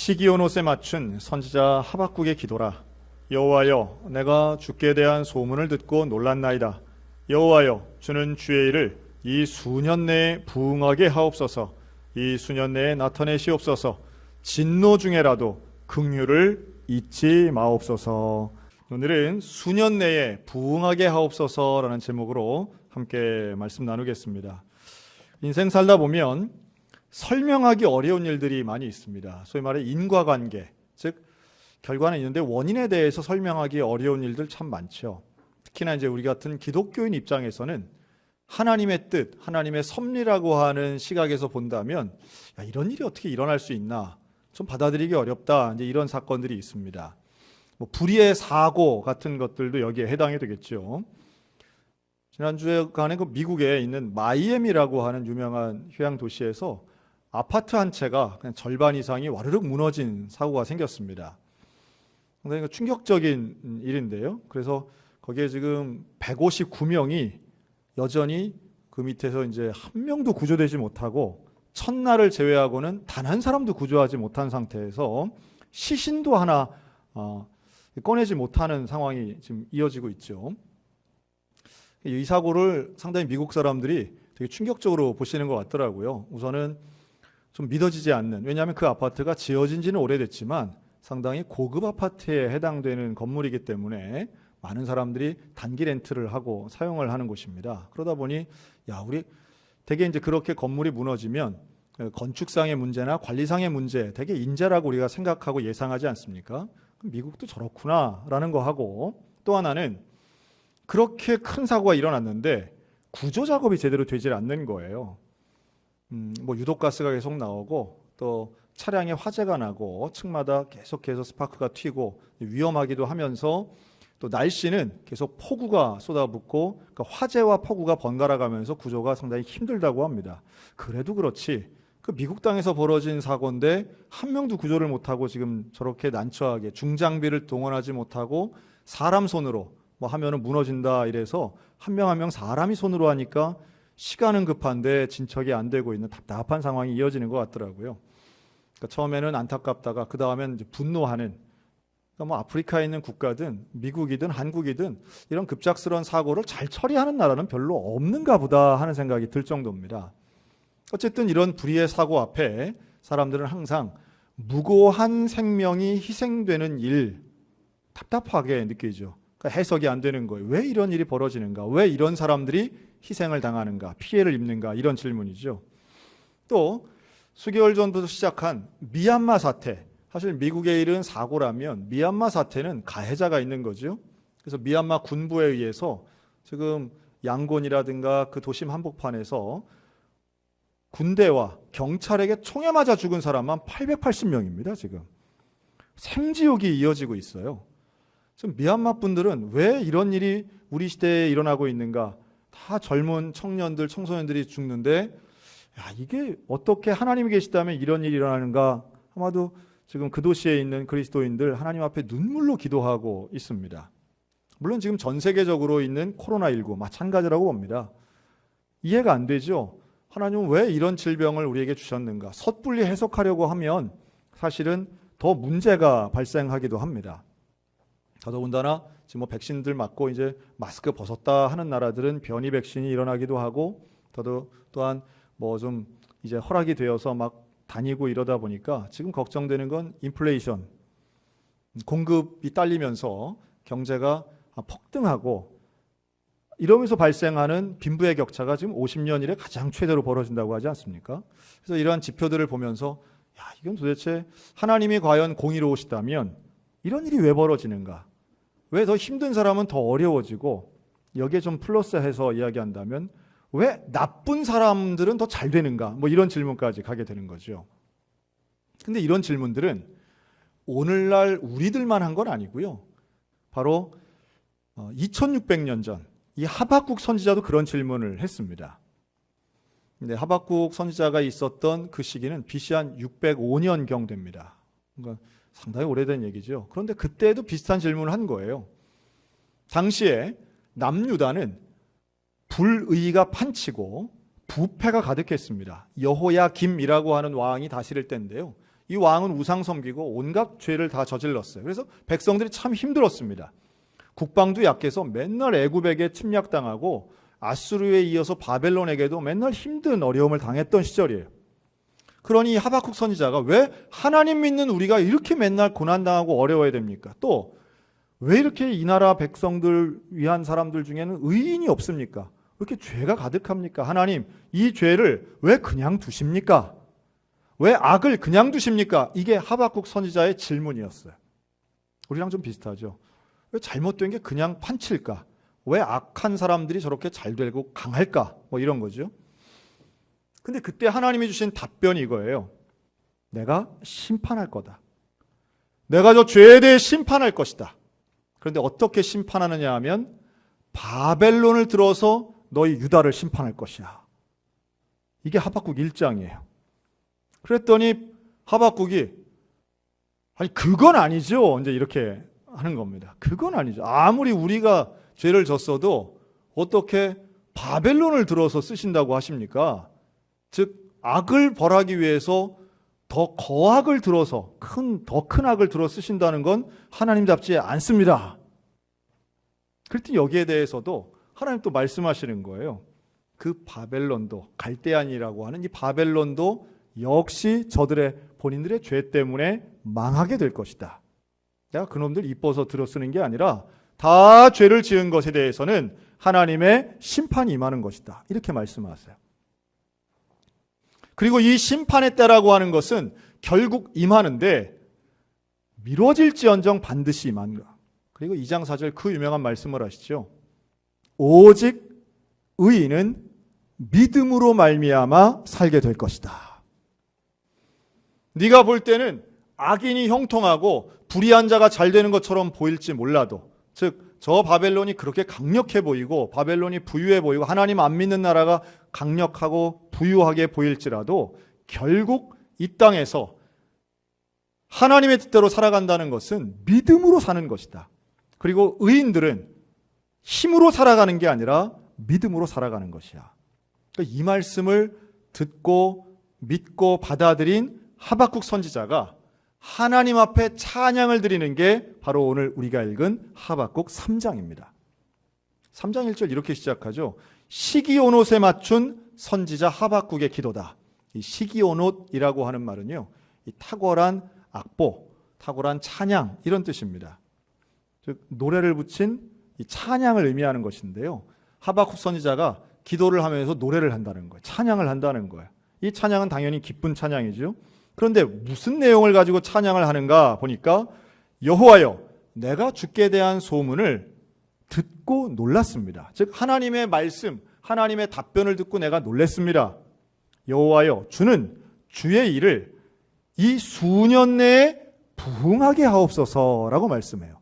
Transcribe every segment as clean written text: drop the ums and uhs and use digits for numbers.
시기온옷에 맞춘 선지자 하박국의 기도라. 여호와여, 내가 주께 대한 소문을 듣고 놀랐나이다. 여호와여, 주는 주의 일을 이 수년 내에 부응하게 하옵소서. 이 수년 내에 나타내시옵소서. 진노 중에라도 긍휼을 잊지 마옵소서. 오늘은 수년 내에 부응하게 하옵소서라는 제목으로 함께 말씀 나누겠습니다. 인생 살다 보면 설명하기 어려운 일들이 많이 있습니다. 소위 말해 인과관계, 즉 결과는 있는데 원인에 대해서 설명하기 어려운 일들 참 많죠. 특히나 이제 우리 같은 기독교인 입장에서는 하나님의 뜻, 하나님의 섭리라고 하는 시각에서 본다면 야, 이런 일이 어떻게 일어날 수 있나, 좀 받아들이기 어렵다, 이제 이런 사건들이 있습니다. 뭐 불의의 사고 같은 것들도 여기에 해당이 되겠죠. 지난주에 그 미국에 있는 마이애미라고 하는 유명한 휴양 도시에서 아파트 한 채가 그냥 절반 이상이 와르륵 무너진 사고가 생겼습니다. 상당히 충격적인 일인데요. 그래서 거기에 지금 159명이 여전히 그 밑에서 이제 한 명도 구조되지 못하고 첫날을 제외하고는 단 한 사람도 구조하지 못한 상태에서 시신도 하나 꺼내지 못하는 상황이 지금 이어지고 있죠. 이 사고를 상당히 미국 사람들이 되게 충격적으로 보시는 것 같더라고요. 우선은 좀 믿어지지 않는, 왜냐하면 그 아파트가 지어진 지는 오래됐지만 상당히 고급 아파트에 해당되는 건물이기 때문에 많은 사람들이 단기 렌트를 하고 사용을 하는 곳입니다. 그러다 보니 우리 되게 이제 그렇게 건물이 무너지면 건축상의 문제나 관리상의 문제, 되게 인재라고 우리가 생각하고 예상하지 않습니까? 미국도 저렇구나라는 거 하고, 또 하나는 그렇게 큰 사고가 일어났는데 구조 작업이 제대로 되질 않는 거예요. 뭐 유독가스가 계속 나오고 또 차량에 화재가 나고 층마다 계속해서 스파크가 튀고 위험하기도 하면서 또 날씨는 계속 폭우가 쏟아붓고 그러니까 화재와 폭우가 번갈아 가면서 구조가 상당히 힘들다고 합니다. 그래도 그렇지 그 미국 땅에서 벌어진 사고인데 한 명도 구조를 못하고 지금 저렇게 난처하게 중장비를 동원하지 못하고 사람 손으로 뭐 하면은 무너진다 이래서 한 명 한 명 사람이 손으로 하니까 시간은 급한데 진척이 안 되고 있는 답답한 상황이 이어지는 것 같더라고요. 그러니까 처음에는 안타깝다가 그 다음엔 이제 분노하는, 그러니까 뭐 아프리카에 있는 국가든 미국이든 한국이든 이런 급작스러운 사고를 잘 처리하는 나라는 별로 없는가 보다 하는 생각이 들 정도입니다. 어쨌든 이런 불의의 사고 앞에 사람들은 항상 무고한 생명이 희생되는 일, 답답하게 느끼죠. 그러니까 해석이 안 되는 거예요. 왜 이런 일이 벌어지는가? 왜 이런 사람들이 희생을 당하는가? 피해를 입는가? 이런 질문이죠. 또 수개월 전부터 시작한 미얀마 사태, 사실 미국의 일은 사고라면 미얀마 사태는 가해자가 있는 거죠. 그래서 미얀마 군부에 의해서 지금 양곤이라든가 그 도심 한복판에서 군대와 경찰에게 총에 맞아 죽은 사람만 880명입니다. 지금 생지옥이 이어지고 있어요. 지금 미얀마 분들은 왜 이런 일이 우리 시대에 일어나고 있는가? 다 젊은 청년들, 청소년들이 죽는데 이게 어떻게 하나님이 계시다면 이런 일이 일어나는가? 아마도 지금 그 도시에 있는 그리스도인들 하나님 앞에 눈물로 기도하고 있습니다. 물론 지금 전 세계적으로 있는 코로나19 마찬가지라고 봅니다. 이해가 안 되죠? 하나님은 왜 이런 질병을 우리에게 주셨는가? 섣불리 해석하려고 하면 사실은 더 문제가 발생하기도 합니다. 더더군다나 지금 뭐 백신들 맞고 이제 마스크 벗었다 하는 나라들은 변이 백신이 일어나기도 하고 또한 뭐 좀 이제 허락이 되어서 막 다니고 이러다 보니까 지금 걱정되는 건 인플레이션, 공급이 딸리면서 경제가 폭등하고 이러면서 발생하는 빈부의 격차가 지금 50년 이래 가장 최대로 벌어진다고 하지 않습니까? 그래서 이러한 지표들을 보면서 이건 도대체 하나님이 과연 공의로우시다면 이런 일이 왜 벌어지는가? 왜 더 힘든 사람은 더 어려워지고 여기에 좀 플러스해서 이야기한다면 왜 나쁜 사람들은 더 잘 되는가? 뭐 이런 질문까지 가게 되는 거죠. 근데 이런 질문들은 오늘날 우리들만 한 건 아니고요. 바로 2600년 전 이 하박국 선지자도 그런 질문을 했습니다. 근데 하박국 선지자가 있었던 그 시기는 BC 한 605년경 됩니다. 그러니까 상당히 오래된 얘기죠. 그런데 그때도 비슷한 질문을 한 거예요. 당시에 남유다는 불의가 판치고 부패가 가득했습니다. 여호야김이라고 하는 왕이 다스릴 때인데요. 이 왕은 우상 섬기고 온갖 죄를 다 저질렀어요. 그래서 백성들이 참 힘들었습니다. 국방도 약해서 맨날 애굽에게 침략당하고 아수르에 이어서 바벨론에게도 맨날 힘든 어려움을 당했던 시절이에요. 그러니 하박국 선지자가 왜 하나님 믿는 우리가 이렇게 맨날 고난당하고 어려워야 됩니까? 또 왜 이렇게 이 나라 백성들 위한 사람들 중에는 의인이 없습니까? 왜 이렇게 죄가 가득합니까? 하나님, 이 죄를 왜 그냥 두십니까? 왜 악을 그냥 두십니까? 이게 하박국 선지자의 질문이었어요. 우리랑 좀 비슷하죠. 왜 잘못된 게 그냥 판칠까? 왜 악한 사람들이 저렇게 잘 되고 강할까? 뭐 이런 거죠. 근데 그때 하나님이 주신 답변이 이거예요. 내가 심판할 거다. 내가 저 죄에 대해 심판할 것이다. 그런데 어떻게 심판하느냐 하면 바벨론을 들어서 너희 유다를 심판할 것이야. 이게 하박국 1장이에요. 그랬더니 하박국이 아니 그건 아니죠. 이제 이렇게 하는 겁니다. 그건 아니죠. 아무리 우리가 죄를 졌어도 어떻게 바벨론을 들어서 쓰신다고 하십니까? 즉 악을 벌하기 위해서 더 거악을 들어서 더 큰 악을 들어 쓰신다는 건 하나님답지 않습니다. 그랬더니 여기에 대해서도 하나님 또 말씀하시는 거예요. 그 바벨론도 갈대안이라고 하는 이 바벨론도 역시 저들의 본인들의 죄 때문에 망하게 될 것이다. 내가 그놈들 이뻐서 들어 쓰는 게 아니라 다 죄를 지은 것에 대해서는 하나님의 심판이 임하는 것이다. 이렇게 말씀하세요. 그리고 이 심판의 때라고 하는 것은 결국 임하는데 미뤄질지언정 반드시 임한다. 그리고 2장 4절 그 유명한 말씀을 하시죠. 오직 의인은 믿음으로 말미암아 살게 될 것이다. 네가 볼 때는 악인이 형통하고 불의한 자가 잘 되는 것처럼 보일지 몰라도, 즉 저 바벨론이 그렇게 강력해 보이고 바벨론이 부유해 보이고 하나님 안 믿는 나라가 강력하고 부유하게 보일지라도 결국 이 땅에서 하나님의 뜻대로 살아간다는 것은 믿음으로 사는 것이다. 그리고 의인들은 힘으로 살아가는 게 아니라 믿음으로 살아가는 것이야. 그러니까 이 말씀을 듣고 믿고 받아들인 하박국 선지자가 하나님 앞에 찬양을 드리는 게 바로 오늘 우리가 읽은 하박국 3장입니다. 3장 1절 이렇게 시작하죠. 시기온옷에 맞춘 선지자 하박국의 기도다. 이 시기온옷이라고 하는 말은요, 이 탁월한 악보, 탁월한 찬양 이런 뜻입니다. 즉 노래를 붙인 이 찬양을 의미하는 것인데요. 하박국 선지자가 기도를 하면서 노래를 한다는 거예요. 찬양을 한다는 거예요. 이 찬양은 당연히 기쁜 찬양이죠. 그런데 무슨 내용을 가지고 찬양을 하는가 보니까 여호와여 내가 주께 대한 소문을 듣고 놀랐습니다. 즉 하나님의 말씀, 하나님의 답변을 듣고 내가 놀랐습니다. 여호와여 주는 주의 일을 이 수년 내에 부흥하게 하옵소서라고 말씀해요.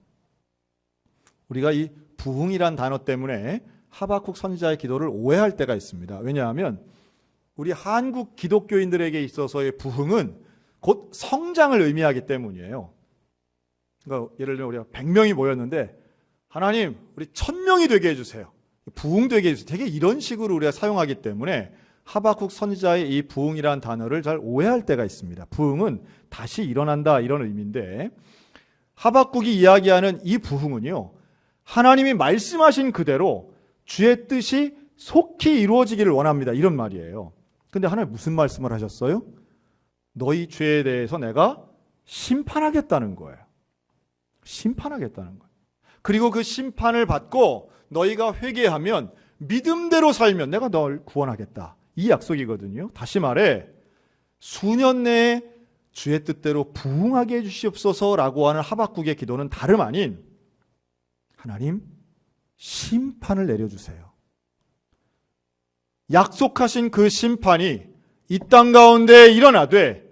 우리가 이 부흥이란 단어 때문에 하박국 선지자의 기도를 오해할 때가 있습니다. 왜냐하면 우리 한국 기독교인들에게 있어서의 부흥은 곧 성장을 의미하기 때문이에요. 그러니까 예를 들면 우리가 100명이 모였는데 하나님 우리 1000명이 되게 해주세요. 부흥되게 해주세요. 되게 이런 식으로 우리가 사용하기 때문에 하박국 선지자의 이 부흥이라는 단어를 잘 오해할 때가 있습니다. 부흥은 다시 일어난다 이런 의미인데 하박국이 이야기하는 이 부흥은요, 하나님이 말씀하신 그대로 주의 뜻이 속히 이루어지기를 원합니다. 이런 말이에요. 근데 하나님 무슨 말씀을 하셨어요? 너희 죄에 대해서 내가 심판하겠다는 거예요. 심판하겠다는 거예요. 그리고 그 심판을 받고 너희가 회개하면 믿음대로 살면 내가 널 구원하겠다. 이 약속이거든요. 다시 말해 수년 내에 주의 뜻대로 부흥하게 해주시옵소서라고 하는 하박국의 기도는 다름 아닌 하나님 심판을 내려주세요. 약속하신 그 심판이 이 땅 가운데 일어나되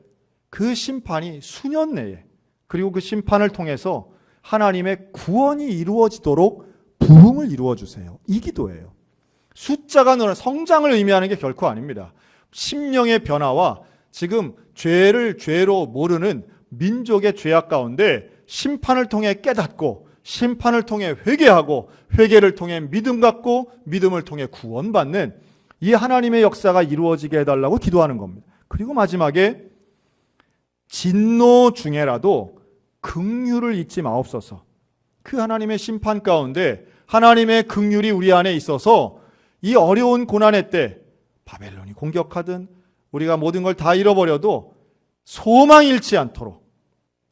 그 심판이 수년 내에 그리고 그 심판을 통해서 하나님의 구원이 이루어지도록 부흥을 이루어주세요. 이 기도예요. 숫자가 늘어나는 성장을 의미하는 게 결코 아닙니다. 심령의 변화와 지금 죄를 죄로 모르는 민족의 죄악 가운데 심판을 통해 깨닫고 심판을 통해 회개하고 회개를 통해 믿음 갖고 믿음을 통해 구원받는 이 하나님의 역사가 이루어지게 해달라고 기도하는 겁니다. 그리고 마지막에 진노 중에라도 긍휼을 잊지 마옵소서. 그 하나님의 심판 가운데 하나님의 긍휼이 우리 안에 있어서 이 어려운 고난의 때 바벨론이 공격하든 우리가 모든 걸 다 잃어버려도 소망 잃지 않도록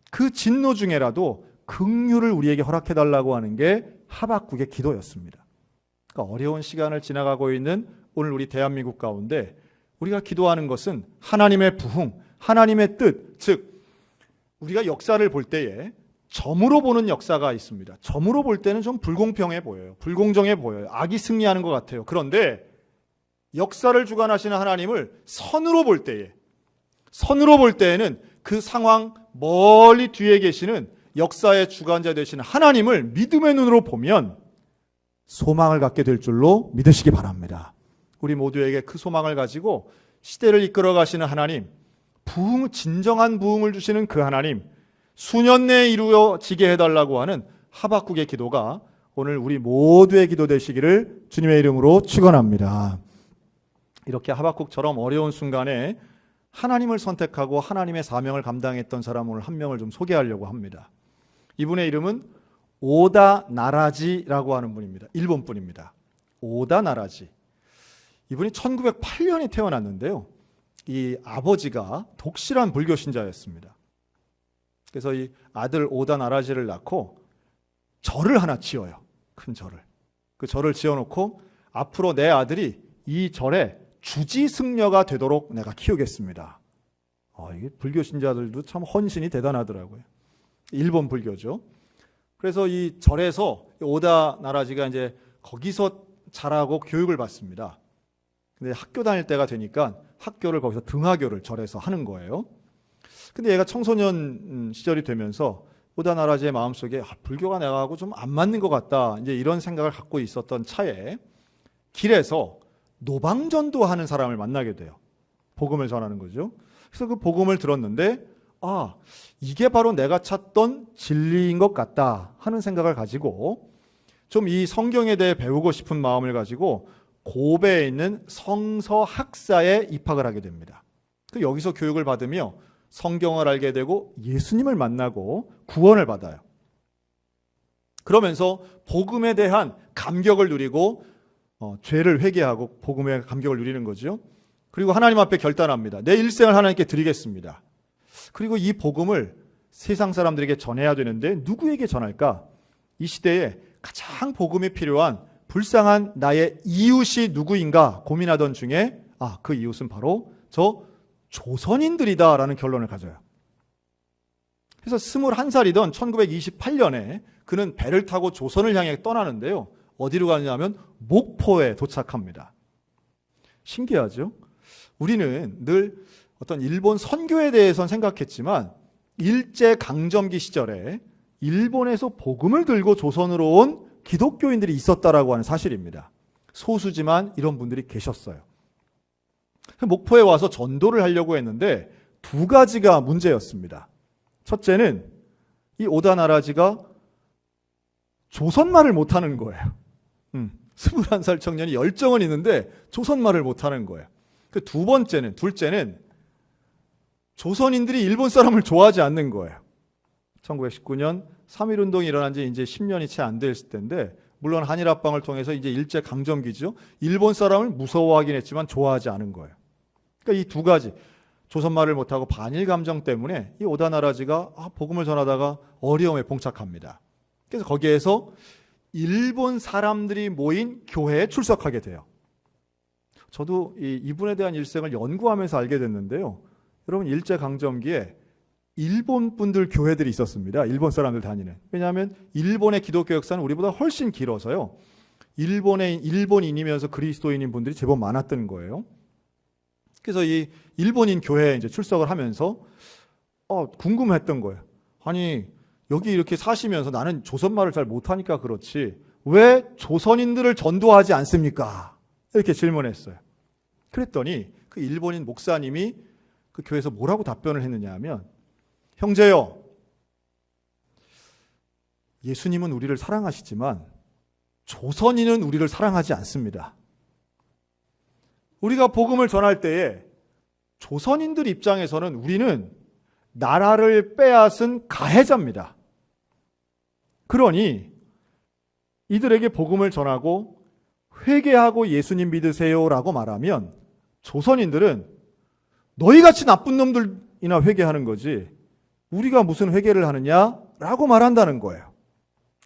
그 진노 중에라도 긍휼을 우리에게 허락해달라고 하는 게 하박국의 기도였습니다. 그러니까 어려운 시간을 지나가고 있는 오늘 우리 대한민국 가운데 우리가 기도하는 것은 하나님의 부흥, 하나님의 뜻, 즉 우리가 역사를 볼 때에 점으로 보는 역사가 있습니다. 점으로 볼 때는 좀 불공평해 보여요. 불공정해 보여요. 악이 승리하는 것 같아요. 그런데 역사를 주관하시는 하나님을 선으로 볼 때에는 그 상황 멀리 뒤에 계시는 역사의 주관자 되시는 하나님을 믿음의 눈으로 보면 소망을 갖게 될 줄로 믿으시기 바랍니다. 우리 모두에게 그 소망을 가지고 시대를 이끌어 가시는 하나님, 진정한 부흥을 주시는 그 하나님, 수년 내에 이루어지게 해달라고 하는 하박국의 기도가 오늘 우리 모두의 기도 되시기를 주님의 이름으로 축원합니다. 이렇게 하박국처럼 어려운 순간에 하나님을 선택하고 하나님의 사명을 감당했던 사람 오늘 한 명을 좀 소개하려고 합니다. 이분의 이름은 오다 나라지라고 하는 분입니다. 일본 분입니다. 오다 나라지. 이분이 1908년에 태어났는데요. 이 아버지가 독실한 불교 신자였습니다. 그래서 이 아들 오다 나라지를 낳고 절을 하나 지어요. 큰 절을. 그 절을 지어놓고 앞으로 내 아들이 이 절에 주지승려가 되도록 내가 키우겠습니다. 이게 불교 신자들도 참 헌신이 대단하더라고요. 일본 불교죠. 그래서 이 절에서 오다 나라지가 이제 거기서 자라고 교육을 받습니다. 근데 학교 다닐 때가 되니까 학교를 거기서 등하교를 절에서 하는 거예요. 근데 얘가 청소년 시절이 되면서 오다 나라지의 마음속에 불교가 내가하고 좀 안 맞는 것 같다. 이제 이런 생각을 갖고 있었던 차에 길에서 노방전도하는 사람을 만나게 돼요. 복음을 전하는 거죠. 그래서 그 복음을 들었는데 이게 바로 내가 찾던 진리인 것 같다 하는 생각을 가지고 좀 이 성경에 대해 배우고 싶은 마음을 가지고 고베에 있는 성서학사에 입학을 하게 됩니다. 여기서 교육을 받으며 성경을 알게 되고 예수님을 만나고 구원을 받아요. 그러면서 복음에 대한 감격을 누리고 죄를 회개하고 복음의 감격을 누리는 거죠. 그리고 하나님 앞에 결단합니다. 내 일생을 하나님께 드리겠습니다. 그리고 이 복음을 세상 사람들에게 전해야 되는데 누구에게 전할까? 이 시대에 가장 복음이 필요한 불쌍한 나의 이웃이 누구인가 고민하던 중에 그 이웃은 바로 저 조선인들이다라는 결론을 가져요. 그래서 21살이던 1928년에 그는 배를 타고 조선을 향해 떠나는데요. 어디로 가느냐면 목포에 도착합니다. 신기하죠? 우리는 늘 어떤 일본 선교에 대해서는 생각했지만 일제강점기 시절에 일본에서 복음을 들고 조선으로 온 기독교인들이 있었다라고 하는 사실입니다. 소수지만 이런 분들이 계셨어요. 목포에 와서 전도를 하려고 했는데 두 가지가 문제였습니다. 첫째는 이 오다 나라지가 조선말을 못하는 거예요. 21살 청년이 열정은 있는데 조선말을 못하는 거예요. 둘째는 조선인들이 일본 사람을 좋아하지 않는 거예요. 1919년 3.1운동이 일어난 지 이제 10년이 채 안 됐을 때인데, 물론 한일합방을 통해서 이제 일제강점기죠. 일본 사람을 무서워하긴 했지만 좋아하지 않은 거예요. 그러니까 이 두 가지, 조선말을 못하고 반일 감정 때문에 이 오다 나라지가 복음을 전하다가 어려움에 봉착합니다. 그래서 거기에서 일본 사람들이 모인 교회에 출석하게 돼요. 저도 이분에 대한 일생을 연구하면서 알게 됐는데요. 여러분, 일제강점기에 일본 분들 교회들이 있었습니다. 일본 사람들 다니는. 왜냐하면 일본의 기독교 역사는 우리보다 훨씬 길어서요. 일본인이면서 그리스도인인 분들이 제법 많았던 거예요. 그래서 이 일본인 교회에 이제 출석을 하면서 궁금했던 거예요. 아니, 여기 이렇게 사시면서 나는 조선말을 잘 못하니까 그렇지 왜 조선인들을 전도하지 않습니까? 이렇게 질문했어요. 그랬더니 그 일본인 목사님이 그 교회에서 뭐라고 답변을 했느냐 하면, 형제요, 예수님은 우리를 사랑하시지만 조선인은 우리를 사랑하지 않습니다. 우리가 복음을 전할 때에 조선인들 입장에서는 우리는 나라를 빼앗은 가해자입니다. 그러니 이들에게 복음을 전하고 회개하고 예수님 믿으세요라고 말하면 조선인들은 너희같이 나쁜 놈들이나 회개하는 거지 우리가 무슨 회개를 하느냐라고 말한다는 거예요.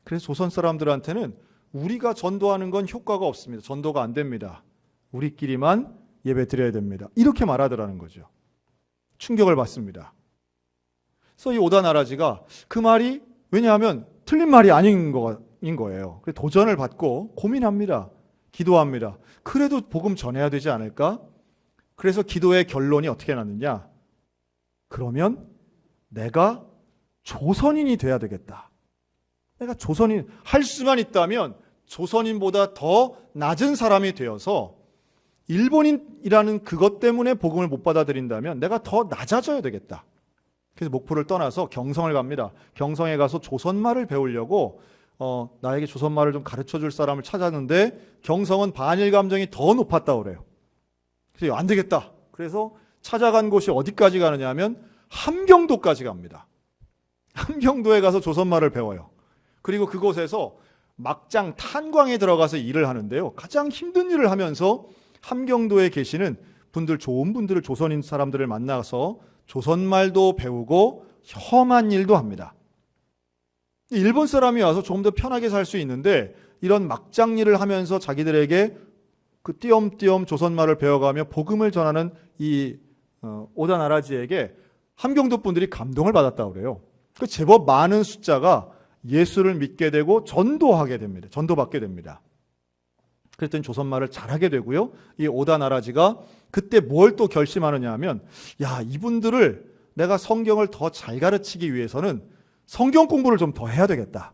그래서 조선 사람들한테는 우리가 전도하는 건 효과가 없습니다. 전도가 안 됩니다. 우리끼리만 예배 드려야 됩니다. 이렇게 말하더라는 거죠. 충격을 받습니다. 그래서 이 오다나라지가 그 말이 왜냐하면 틀린 말이 아닌 거예요. 그래서 도전을 받고 고민합니다. 기도합니다. 그래도 복음 전해야 되지 않을까? 그래서 기도의 결론이 어떻게 났느냐? 그러면 내가 조선인이 돼야 되겠다. 내가 조선인 할 수만 있다면 조선인보다 더 낮은 사람이 되어서 일본인이라는 그것 때문에 복음을 못 받아들인다면 내가 더 낮아져야 되겠다. 그래서 목포를 떠나서 경성을 갑니다. 경성에 가서 조선말을 배우려고 나에게 조선말을 좀 가르쳐줄 사람을 찾았는데 경성은 반일 감정이 더 높았다고 그래요. 그래서 안 되겠다. 그래서 찾아간 곳이 어디까지 가느냐 하면 함경도까지 갑니다. 함경도에 가서 조선말을 배워요. 그리고 그곳에서 막장 탄광에 들어가서 일을 하는데요. 가장 힘든 일을 하면서 함경도에 계시는 분들, 좋은 분들을, 조선인 사람들을 만나서 조선말도 배우고 험한 일도 합니다. 일본 사람이 와서 조금 더 편하게 살 수 있는데 이런 막장 일을 하면서 자기들에게 그 띄엄띄엄 조선말을 배워가며 복음을 전하는 이 오다나라지에게 함경도 분들이 감동을 받았다고 그래요. 제법 많은 숫자가 예수를 믿게 되고 전도하게 됩니다. 전도받게 됩니다. 그랬더니 조선말을 잘하게 되고요. 이 오다나라지가 그때 뭘 또 결심하느냐 하면 야, 이분들을 내가 성경을 더 잘 가르치기 위해서는 성경 공부를 좀 더 해야 되겠다.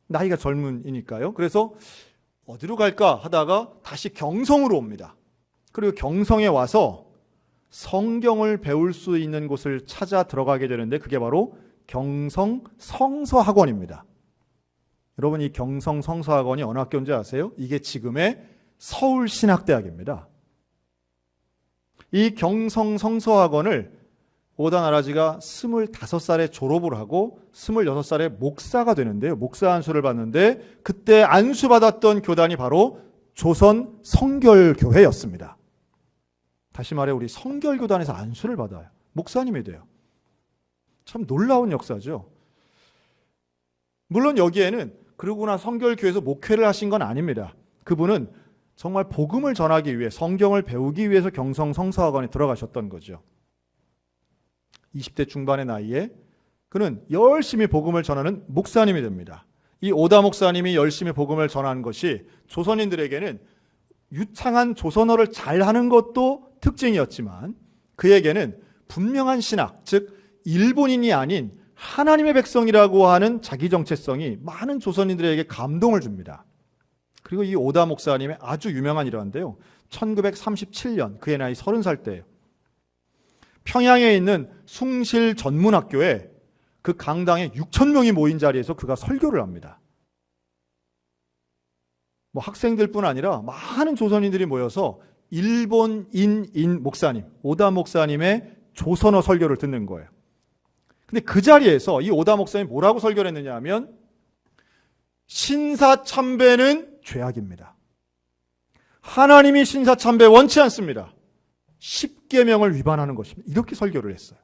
나이가 젊으니까요. 그래서 어디로 갈까 하다가 다시 경성으로 옵니다. 그리고 경성에 와서 성경을 배울 수 있는 곳을 찾아 들어가게 되는데 그게 바로 경성 성서학원입니다. 여러분, 이 경성 성서학원이 어느 학교인지 아세요? 이게 지금의 서울신학대학입니다. 이 경성 성서학원을 오다나라지가 25살에 졸업을 하고 26살에 목사가 되는데요. 목사 안수를 받는데 그때 안수받았던 교단이 바로 조선 성결교회였습니다. 다시 말해 우리 성결교단에서 안수를 받아요. 목사님이 돼요. 참 놀라운 역사죠. 물론 여기에는 그러고나 성결교회에서 목회를 하신 건 아닙니다. 그분은 정말 복음을 전하기 위해 성경을 배우기 위해서 경성 성서학원에 들어가셨던 거죠. 20대 중반의 나이에 그는 열심히 복음을 전하는 목사님이 됩니다. 이 오다 목사님이 열심히 복음을 전하는 것이 조선인들에게는 유창한 조선어를 잘하는 것도 특징이었지만 그에게는 분명한 신학, 즉 일본인이 아닌 하나님의 백성이라고 하는 자기 정체성이 많은 조선인들에게 감동을 줍니다. 그리고 이 오다 목사님의 아주 유명한 일화인데요. 1937년 그의 나이 30살 때예요. 평양에 있는 숭실 전문학교에 그 강당에 6,000명이 모인 자리에서 그가 설교를 합니다. 학생들뿐 아니라 많은 조선인들이 모여서 일본인인 목사님, 오다 목사님의 조선어 설교를 듣는 거예요. 근데 그 자리에서 이 오다 목사님이 뭐라고 설교를 했느냐 하면 신사참배는 죄악입니다. 하나님이 신사참배 원치 않습니다. 10계명을 위반하는 것입니다. 이렇게 설교를 했어요.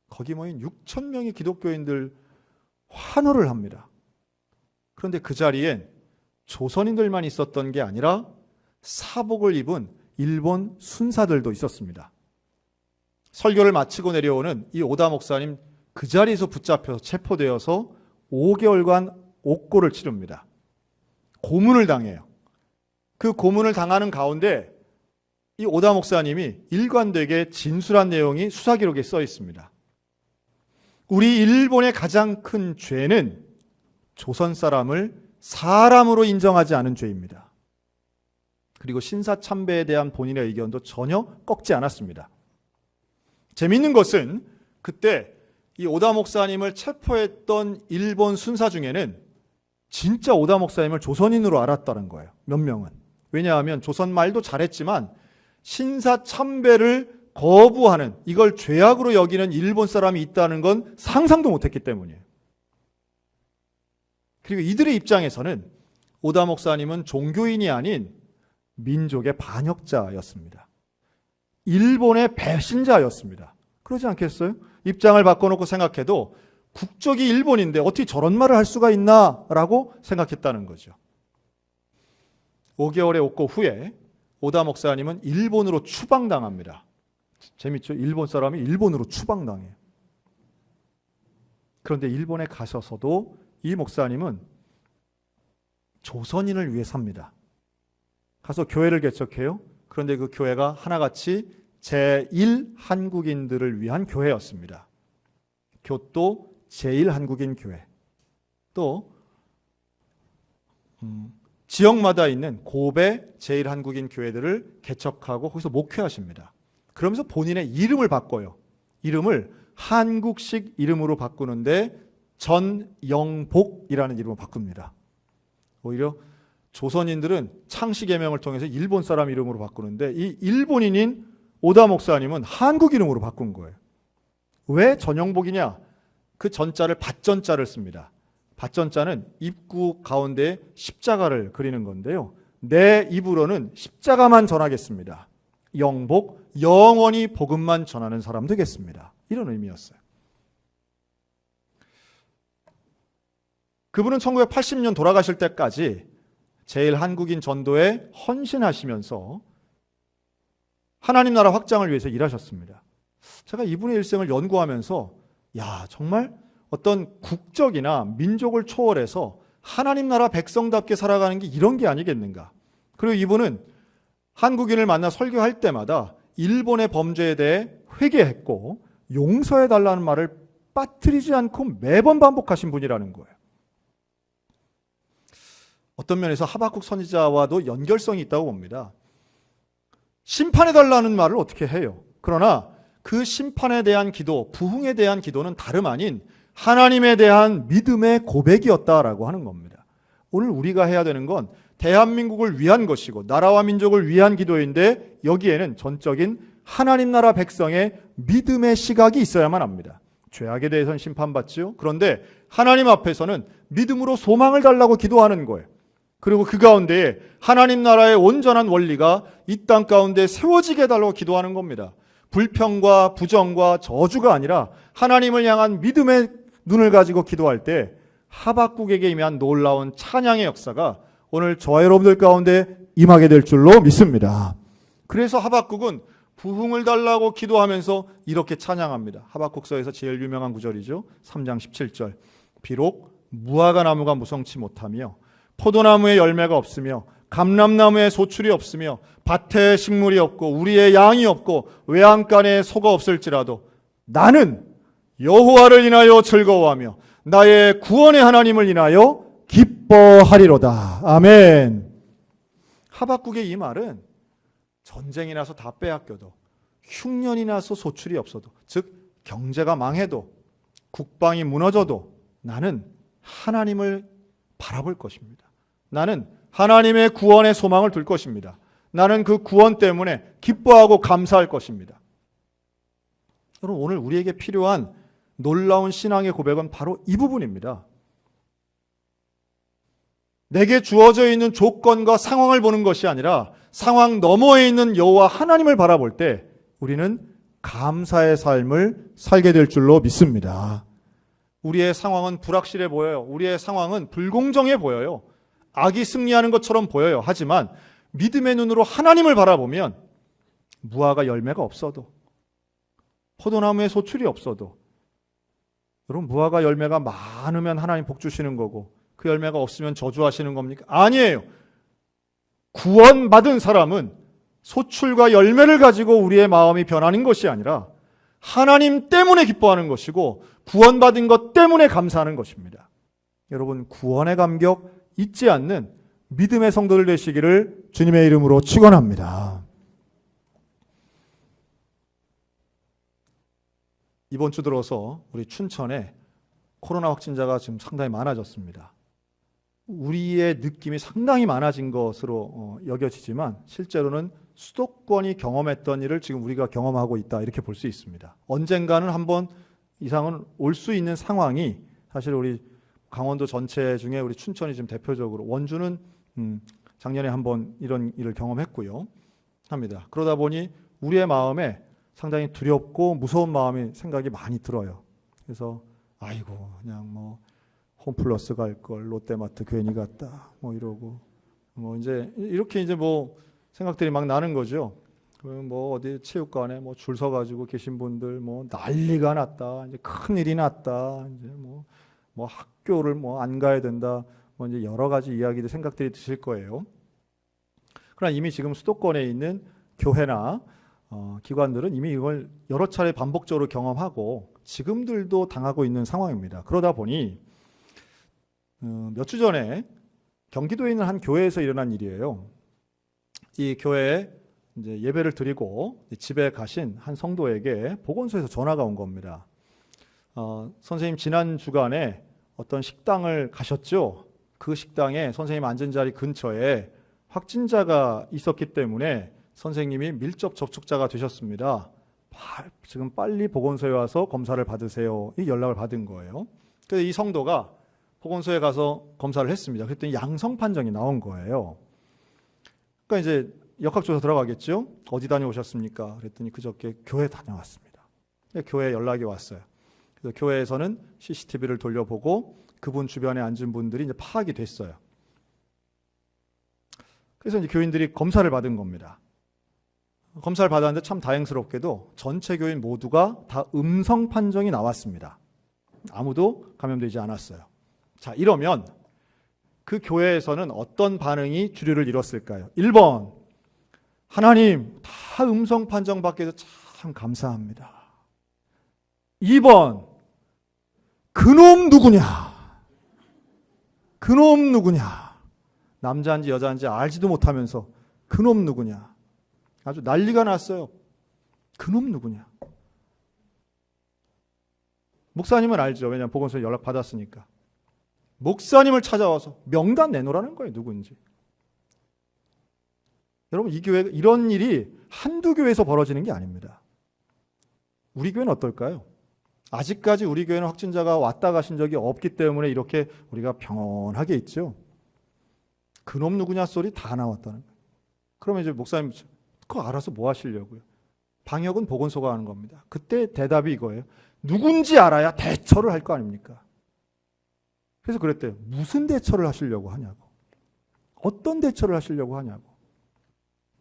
거기 모인 6,000명의 기독교인들 환호를 합니다. 그런데 그 자리엔 조선인들만 있었던 게 아니라 사복을 입은 일본 순사들도 있었습니다. 설교를 마치고 내려오는 이 오다 목사님 그 자리에서 붙잡혀서 체포되어서 5개월간 옥고를 치릅니다. 고문을 당해요. 그 고문을 당하는 가운데 이 오다 목사님이 일관되게 진술한 내용이 수사기록에 써 있습니다. 우리 일본의 가장 큰 죄는 조선 사람을 사람으로 인정하지 않은 죄입니다. 그리고 신사참배에 대한 본인의 의견도 전혀 꺾지 않았습니다. 재미있는 것은 그때 이 오다 목사님을 체포했던 일본 순사 중에는 진짜 오다 목사님을 조선인으로 알았다는 거예요. 몇 명은. 왜냐하면 조선말도 잘했지만 신사참배를 거부하는, 이걸 죄악으로 여기는 일본 사람이 있다는 건 상상도 못했기 때문이에요. 그리고 이들의 입장에서는 오다 목사님은 종교인이 아닌 민족의 반역자였습니다. 일본의 배신자였습니다. 그러지 않겠어요? 입장을 바꿔놓고 생각해도 국적이 일본인데 어떻게 저런 말을 할 수가 있나라고 생각했다는 거죠. 5개월의 옥고 후에 오다 목사님은 일본으로 추방당합니다. 재밌죠? 일본 사람이 일본으로 추방당해요. 그런데 일본에 가셔서도 이 목사님은 조선인을 위해 삽니다. 가서 교회를 개척해요. 그런데 그 교회가 하나같이 제1한국인들을 위한 교회였습니다. 교토 제1한국인 교회. 또 지역마다 있는 고베 제1한국인 교회들을 개척하고 거기서 목회하십니다. 그러면서 본인의 이름을 바꿔요. 이름을 한국식 이름으로 바꾸는데 전영복이라는 이름을 바꿉니다. 오히려 조선인들은 창씨개명을 통해서 일본 사람 이름으로 바꾸는데 이 일본인인 오다 목사님은 한국 이름으로 바꾼 거예요. 왜 전영복이냐? 그 전자를 밭전자를 씁니다. 밭전자는 입구 가운데 십자가를 그리는 건데요. 내 입으로는 십자가만 전하겠습니다. 영복, 영원히 복음만 전하는 사람 되겠습니다. 이런 의미였어요. 그분은 1980년 돌아가실 때까지 제1한국인 전도에 헌신하시면서 하나님 나라 확장을 위해서 일하셨습니다. 제가 이분의 일생을 연구하면서 정말 어떤 국적이나 민족을 초월해서 하나님 나라 백성답게 살아가는 게 이런 게 아니겠는가. 그리고 이분은 한국인을 만나 설교할 때마다 일본의 범죄에 대해 회개했고 용서해달라는 말을 빠뜨리지 않고 매번 반복하신 분이라는 거예요. 어떤 면에서 하박국 선지자와도 연결성이 있다고 봅니다. 심판해달라는 말을 어떻게 해요? 그러나 그 심판에 대한 기도, 부흥에 대한 기도는 다름 아닌 하나님에 대한 믿음의 고백이었다라고 하는 겁니다. 오늘 우리가 해야 되는 건 대한민국을 위한 것이고 나라와 민족을 위한 기도인데 여기에는 전적인 하나님 나라 백성의 믿음의 시각이 있어야만 합니다. 죄악에 대해서는 심판받지요. 그런데 하나님 앞에서는 믿음으로 소망을 달라고 기도하는 거예요. 그리고 그 가운데에 하나님 나라의 온전한 원리가 이 땅 가운데 세워지게 해달라고 기도하는 겁니다. 불평과 부정과 저주가 아니라 하나님을 향한 믿음의 눈을 가지고 기도할 때 하박국에게 임한 놀라운 찬양의 역사가 오늘 저와 여러분들 가운데 임하게 될 줄로 믿습니다. 그래서 하박국은 부흥을 달라고 기도하면서 이렇게 찬양합니다. 하박국서에서 제일 유명한 구절이죠. 3장 17절. 비록 무화과 나무가 무성치 못하며 포도나무에 열매가 없으며 감람나무에 소출이 없으며 밭에 식물이 없고 우리의 양이 없고 외양간에 소가 없을지라도 나는 여호와를 인하여 즐거워하며 나의 구원의 하나님을 인하여 기뻐하리로다. 아멘. 하박국의 이 말은 전쟁이 나서 다 빼앗겨도 흉년이 나서 소출이 없어도 즉 경제가 망해도 국방이 무너져도 나는 하나님을 바라볼 것입니다. 나는 하나님의 구원의 소망을 둘 것입니다. 나는 그 구원 때문에 기뻐하고 감사할 것입니다. 여러분, 오늘 우리에게 필요한 놀라운 신앙의 고백은 바로 이 부분입니다. 내게 주어져 있는 조건과 상황을 보는 것이 아니라 상황 너머에 있는 여호와 하나님을 바라볼 때 우리는 감사의 삶을 살게 될 줄로 믿습니다. 우리의 상황은 불확실해 보여요. 우리의 상황은 불공정해 보여요. 악이 승리하는 것처럼 보여요. 하지만 믿음의 눈으로 하나님을 바라보면 무화과 열매가 없어도 포도나무에 소출이 없어도 여러분 무화과 열매가 많으면 하나님 복 주시는 거고 그 열매가 없으면 저주하시는 겁니까? 아니에요. 구원받은 사람은 소출과 열매를 가지고 우리의 마음이 변하는 것이 아니라 하나님 때문에 기뻐하는 것이고 구원받은 것 때문에 감사하는 것입니다. 여러분 구원의 감격 잊지 않는 믿음의 성도들 되시기를 주님의 이름으로 축원합니다. 이번 주 들어서 우리 춘천에 코로나 확진자가 지금 상당히 많아졌습니다. 우리의 느낌이 상당히 많아진 것으로 여겨지지만 실제로는 수도권이 경험했던 일을 지금 우리가 경험하고 있다 이렇게 볼 수 있습니다. 언젠가는 한 번 이상은 올 수 있는 상황이 사실 우리 강원도 전체 중에 우리 춘천이 지금 대표적으로 원주는 작년에 한 번 이런 일을 경험했고요. 합니다. 그러다 보니 우리의 마음에 상당히 두렵고 무서운 마음이 생각이 많이 들어요. 그래서 아이고 그냥 뭐 홈플러스 갈 걸 롯데마트 괜히 갔다 뭐 이러고 뭐 이제 이렇게 이제 뭐 생각들이 막 나는 거죠. 뭐 어디 체육관에 뭐 줄 서 가지고 계신 분들 뭐 난리가 났다. 이제 큰 일이 났다. 이제 뭐 학교를 뭐 안 가야 된다. 뭐 이제 여러 가지 이야기들 생각들이 드실 거예요. 그러나 이미 지금 수도권에 있는 교회나 기관들은 이미 이걸 여러 차례 반복적으로 경험하고 지금들도 당하고 있는 상황입니다. 그러다 보니 몇 주 전에 경기도에 있는 한 교회에서 일어난 일이에요. 이 교회에 이제 예배를 드리고 집에 가신 한 성도에게 보건소에서 전화가 온 겁니다. 선생님 지난 주간에 어떤 식당을 가셨죠? 그 식당에 선생님 앉은 자리 근처에 확진자가 있었기 때문에 선생님이 밀접 접촉자가 되셨습니다. 지금 빨리 보건소에 와서 검사를 받으세요. 이 연락을 받은 거예요. 그래서 이 성도가 보건소에 가서 검사를 했습니다. 그랬더니 양성 판정이 나온 거예요. 그러니까 이제 역학조사 들어가겠죠. 어디 다녀오셨습니까? 그랬더니 그저께 교회 다녀왔습니다. 교회에 연락이 왔어요. 그래서 교회에서는 CCTV를 돌려보고 그분 주변에 앉은 분들이 이제 파악이 됐어요. 그래서 이제 교인들이 검사를 받은 겁니다. 검사를 받았는데 참 다행스럽게도 전체 교인 모두가 다 음성 판정이 나왔습니다. 아무도 감염되지 않았어요. 자, 이러면 그 교회에서는 어떤 반응이 주류를 이뤘을까요? 1번, 하나님 다 음성 판정 받게 해서 참 감사합니다. 2번, 그놈 누구냐? 그놈 누구냐? 남자인지 여자인지 알지도 못하면서 그놈 누구냐? 아주 난리가 났어요. 그놈 누구냐? 목사님은 알죠. 왜냐하면 보건소에 연락 받았으니까. 목사님을 찾아와서 명단 내놓으라는 거예요. 누구인지. 여러분 이 교회 이런 일이 한두 교회에서 벌어지는 게 아닙니다. 우리 교회는 어떨까요? 아직까지 우리 교회는 확진자가 왔다 가신 적이 없기 때문에 이렇게 우리가 평온하게 있죠. 그놈 누구냐 소리 다 나왔다는 거예요. 그러면 이제 목사님 그거 알아서 뭐 하시려고요? 방역은 보건소가 하는 겁니다. 그때 대답이 이거예요. 누군지 알아야 대처를 할 거 아닙니까? 그래서 그랬대요. 무슨 대처를 하시려고 하냐고. 어떤 대처를 하시려고 하냐고.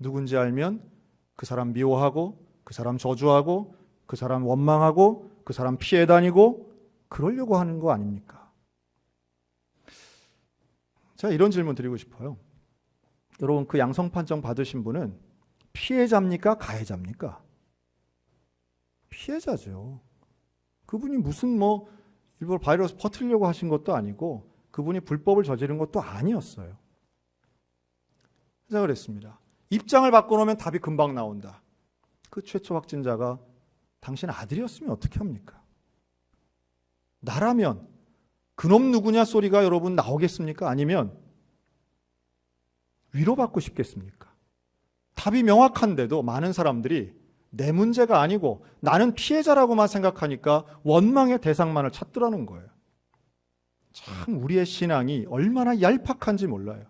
누군지 알면 그 사람 미워하고 그 사람 저주하고 그 사람 원망하고 그 사람 피해 다니고 그러려고 하는 거 아닙니까? 제가 이런 질문 드리고 싶어요. 여러분 그 양성 판정 받으신 분은 피해자입니까? 가해자입니까? 피해자죠. 그분이 무슨 뭐 일부러 바이러스 퍼뜨리려고 하신 것도 아니고 그분이 불법을 저지른 것도 아니었어요. 생각을 했습니다. 입장을 바꿔놓으면 답이 금방 나온다. 그 최초 확진자가 당신 아들이었으면 어떻게 합니까? 나라면 그놈 누구냐 소리가 여러분 나오겠습니까? 아니면 위로받고 싶겠습니까? 답이 명확한데도 많은 사람들이 내 문제가 아니고 나는 피해자라고만 생각하니까 원망의 대상만을 찾더라는 거예요. 참 우리의 신앙이 얼마나 얄팍한지 몰라요.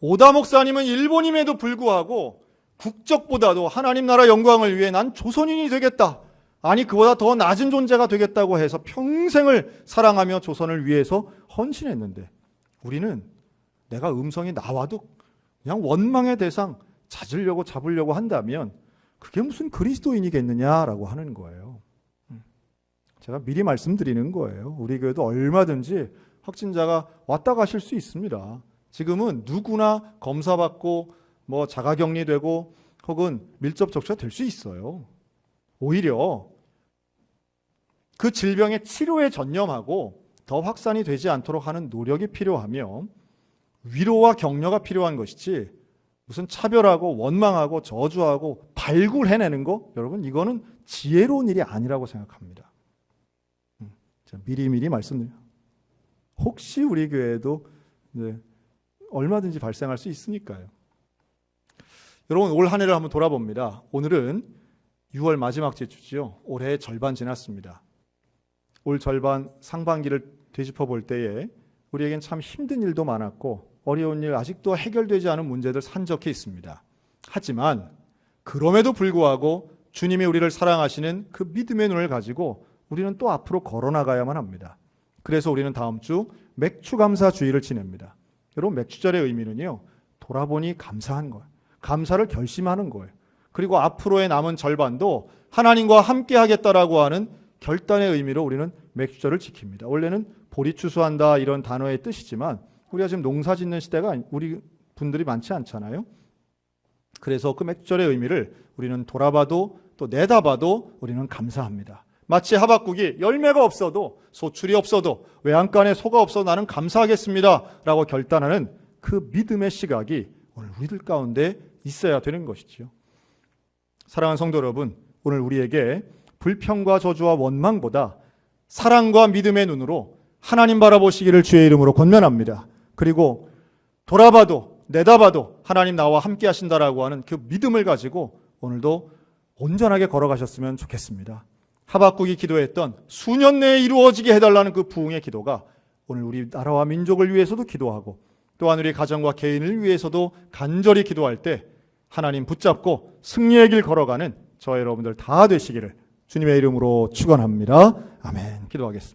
오다 목사님은 일본임에도 불구하고 국적보다도 하나님 나라 영광을 위해 난 조선인이 되겠다. 아니 그보다 더 낮은 존재가 되겠다고 해서 평생을 사랑하며 조선을 위해서 헌신했는데 우리는 내가 음성이 나와도 그냥 원망의 대상 찾으려고 잡으려고 한다면 그게 무슨 그리스도인이겠느냐라고 하는 거예요. 제가 미리 말씀드리는 거예요. 우리 교회도 얼마든지 확진자가 왔다 가실 수 있습니다. 지금은 누구나 검사받고 뭐 자가격리되고 혹은 밀접 접촉가 될 수 있어요. 오히려 그 질병의 치료에 전념하고 더 확산이 되지 않도록 하는 노력이 필요하며 위로와 격려가 필요한 것이지 무슨 차별하고 원망하고 저주하고 발굴해내는 거 여러분 이거는 지혜로운 일이 아니라고 생각합니다. 미리미리 말씀드려요. 혹시 우리 교회에도 얼마든지 발생할 수 있으니까요. 여러분 올 한 해를 한번 돌아봅니다. 오늘은 6월 마지막 주지요. 올해의 절반 지났습니다. 올 절반 상반기를 되짚어 볼 때에 우리에겐 참 힘든 일도 많았고 어려운 일, 아직도 해결되지 않은 문제들 산적해 있습니다. 하지만 그럼에도 불구하고 주님이 우리를 사랑하시는 그 믿음의 눈을 가지고 우리는 또 앞으로 걸어나가야만 합니다. 그래서 우리는 다음 주 맥추감사 주일을 지냅니다. 여러분 맥추절의 의미는요, 돌아보니 감사한 거예요. 감사를 결심하는 거예요. 그리고 앞으로의 남은 절반도 하나님과 함께 하겠다라고 하는 결단의 의미로 우리는 맥추절을 지킵니다. 원래는 보리 추수한다 이런 단어의 뜻이지만 우리가 지금 농사 짓는 시대가 우리 분들이 많지 않잖아요. 그래서 그 맥주절의 의미를 우리는 돌아봐도 또 내다봐도 우리는 감사합니다. 마치 하박국이 열매가 없어도 소출이 없어도 외양간에 소가 없어도 나는 감사하겠습니다 라고 결단하는 그 믿음의 시각이 오늘 우리들 가운데 있어야 되는 것이지요. 사랑하는 성도 여러분, 오늘 우리에게 불평과 저주와 원망보다 사랑과 믿음의 눈으로 하나님 바라보시기를 주의 이름으로 권면합니다. 그리고 돌아봐도 내다봐도 하나님 나와 함께 하신다라고 하는 그 믿음을 가지고 오늘도 온전하게 걸어가셨으면 좋겠습니다. 하박국이 기도했던 수년 내에 이루어지게 해달라는 그 부흥의 기도가 오늘 우리 나라와 민족을 위해서도 기도하고 또한 우리 가정과 개인을 위해서도 간절히 기도할 때 하나님 붙잡고 승리의 길 걸어가는 저와 여러분들 다 되시기를 주님의 이름으로 축원합니다. 아멘. 기도하겠습니다.